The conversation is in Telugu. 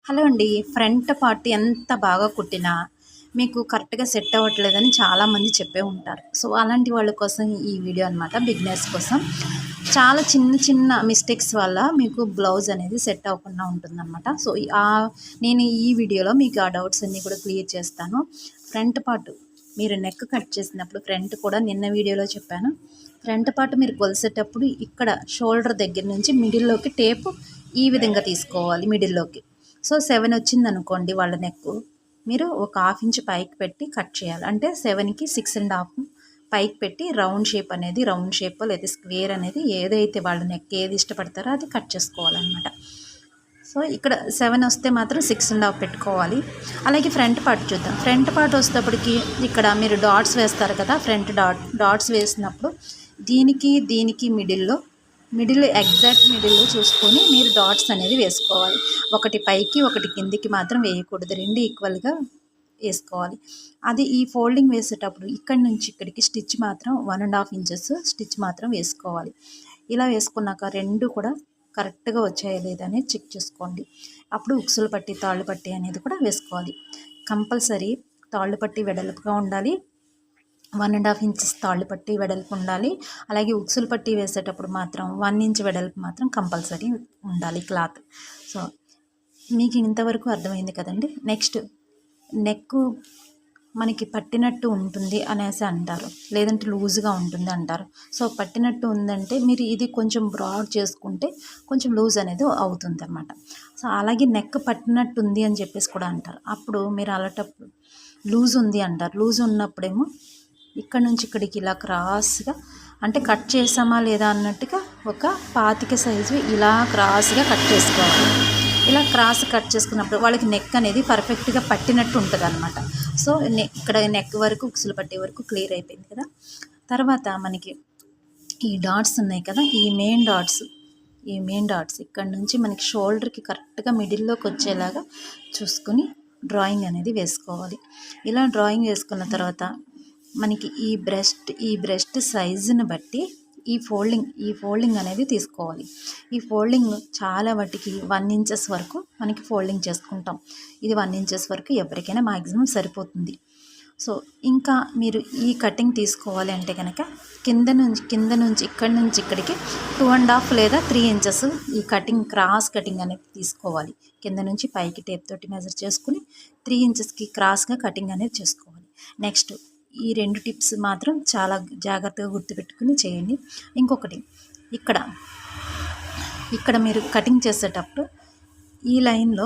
హలో అండి. ఫ్రంట్ పార్ట్ ఎంత బాగా కుట్టినా, మీకు కరెక్ట్‌గా సెట్ అవ్వట్లేదని చాలామంది చెప్పే ఉంటారు. సో, అలాంటి వాళ్ళ కోసం ఈ వీడియో అనమాట. బిగినర్స్ కోసం. చాలా చిన్న చిన్న మిస్టేక్స్ వల్ల మీకు బ్లౌజ్ అనేది సెట్ అవ్వకుండా ఉంటుందనమాట. సో, నేను ఈ వీడియోలో మీకు ఆ డౌట్స్ అన్నీ కూడా క్లియర్ చేస్తాను. ఫ్రంట్ పార్ట్ మీరు నెక్ కట్ చేసినప్పుడు ఫ్రంట్ కూడా నిన్న వీడియోలో చెప్పాను. ఫ్రంట్ పార్ట్ మీరు కొలిసేటప్పుడు ఇక్కడ షోల్డర్ దగ్గర నుంచి మిడిల్‌లోకి టేపు ఈ విధంగా తీసుకోవాలి మిడిల్‌లోకి. సో 7 వచ్చిందనుకోండి వాళ్ళ నెక్, మీరు ఒక హాఫ్ ఇంచ్ పైకి పెట్టి కట్ చేయాలి. అంటే 7కి 6.5 పైకి పెట్టి రౌండ్ షేప్ అనేది రౌండ్ షేప్ లేదా స్క్వేర్ అనేది ఏదైతే వాళ్ళ నెక్ ఏది ఇష్టపడతారో అది కట్ చేసుకోవాలన్నమాట. సో ఇక్కడ 7 వస్తే మాత్రం 6.5 పెట్టుకోవాలి. అలాగే ఫ్రంట్ పార్ట్ చూద్దాం. ఫ్రంట్ పార్ట్ వచ్చేటప్పటికి ఇక్కడ మీరు డాట్స్ వేస్తారు కదా, ఫ్రంట్ డాట్స్ వేసినప్పుడు దీనికి మిడిల్ ఎగ్జాక్ట్ మిడిల్లో చూసుకొని మీరు డాట్స్ అనేది వేసుకోవాలి. ఒకటి పైకి ఒకటి కిందికి మాత్రం వేయకూడదు, రెండు ఈక్వల్గా వేసుకోవాలి. అది ఈ ఫోల్డింగ్ వేసేటప్పుడు ఇక్కడి నుంచి ఇక్కడికి స్టిచ్ మాత్రం 1.5 ఇంచెస్ స్టిచ్ మాత్రం వేసుకోవాలి. ఇలా వేసుకున్నాక రెండు కూడా కరెక్ట్గా వచ్చాయా లేదని చెక్ చేసుకోండి. అప్పుడు ఉక్సులు పట్టి తాళ్ళు పట్టి అనేది కూడా వేసుకోవాలి. కంపల్సరీ తాళ్ళు పట్టి వెడల్పుగా ఉండాలి, 1.5 ఇంచెస్ తాళ్ళు పట్టి వెడల్పు ఉండాలి. అలాగే ఉక్సులు పట్టి వేసేటప్పుడు మాత్రం 1 ఇంచ్ వెడల్పు మాత్రం కంపల్సరీ ఉండాలి క్లాత్. సో మీకు ఇంతవరకు అర్థమైంది కదండి. నెక్స్ట్ నెక్ మనకి పట్టినట్టు ఉంటుంది అనేసి అంటారు, లేదంటే లూజ్గా ఉంటుంది అంటారు. సో పట్టినట్టు ఉందంటే మీరు ఇది కొంచెం బ్రాడ్ చేసుకుంటే కొంచెం లూజ్ అనేది అవుతుంది అన్నమాట. సో అలాగే నెక్ పట్టినట్టు ఉంది అని చెప్పేసి కూడా అంటారు. అప్పుడు మీరు అలాంటప్పుడు లూజ్ ఉంది అంటారు. లూజ్ ఉన్నప్పుడేమో ఇక్కడ నుంచి ఇక్కడికి ఇలా క్రాస్గా, అంటే కట్ చేసామా లేదా అన్నట్టుగా ఒక 25 సైజు ఇలా క్రాస్గా కట్ చేసుకోవాలి. ఇలా క్రాస్ కట్ చేసుకున్నప్పుడు వాళ్ళకి నెక్ అనేది పర్ఫెక్ట్గా పట్టినట్టు ఉంటుంది అనమాట. సో ఇక్కడ నెక్ వరకు ఉక్సులు పట్టే వరకు క్లియర్ అయిపోయింది కదా. తర్వాత మనకి ఈ డాట్స్ ఉన్నాయి కదా, ఈ మెయిన్ డాట్స్ ఇక్కడ నుంచి మనకి షోల్డర్కి కరెక్ట్గా మిడిల్లోకి వచ్చేలాగా చూసుకొని డ్రాయింగ్ అనేది వేసుకోవాలి. ఇలా డ్రాయింగ్ వేసుకున్న తర్వాత మనకి ఈ బ్రెస్ట్ సైజుని బట్టి ఈ ఫోల్డింగ్ అనేది తీసుకోవాలి. ఈ ఫోల్డింగ్ చాలా వాటికి 1 ఇంచెస్ వరకు మనకి ఫోల్డింగ్ చేసుకుంటాం. ఇది 1 ఇంచెస్ వరకు ఎవరికైనా మ్యాక్సిమం సరిపోతుంది. సో ఇంకా మీరు ఈ కటింగ్ తీసుకోవాలి అంటే కనుక కింద నుంచి ఇక్కడి నుంచి ఇక్కడికి 2.5 లేదా 3 ఇంచెస్ ఈ కటింగ్ క్రాస్ కటింగ్ అనేది తీసుకోవాలి. కింద నుంచి పైకి టేప్ తోటి మెజర్ చేసుకుని 3 ఇంచెస్కి క్రాస్గా కటింగ్ అనేది చేసుకోవాలి. నెక్స్ట్ ఈ 2 టిప్స్ మాత్రం చాలా జాగ్రత్తగా గుర్తుపెట్టుకుని చేయండి. ఇంకొకటి, ఇక్కడ మీరు కటింగ్ చేసేటప్పుడు ఈ లైన్లో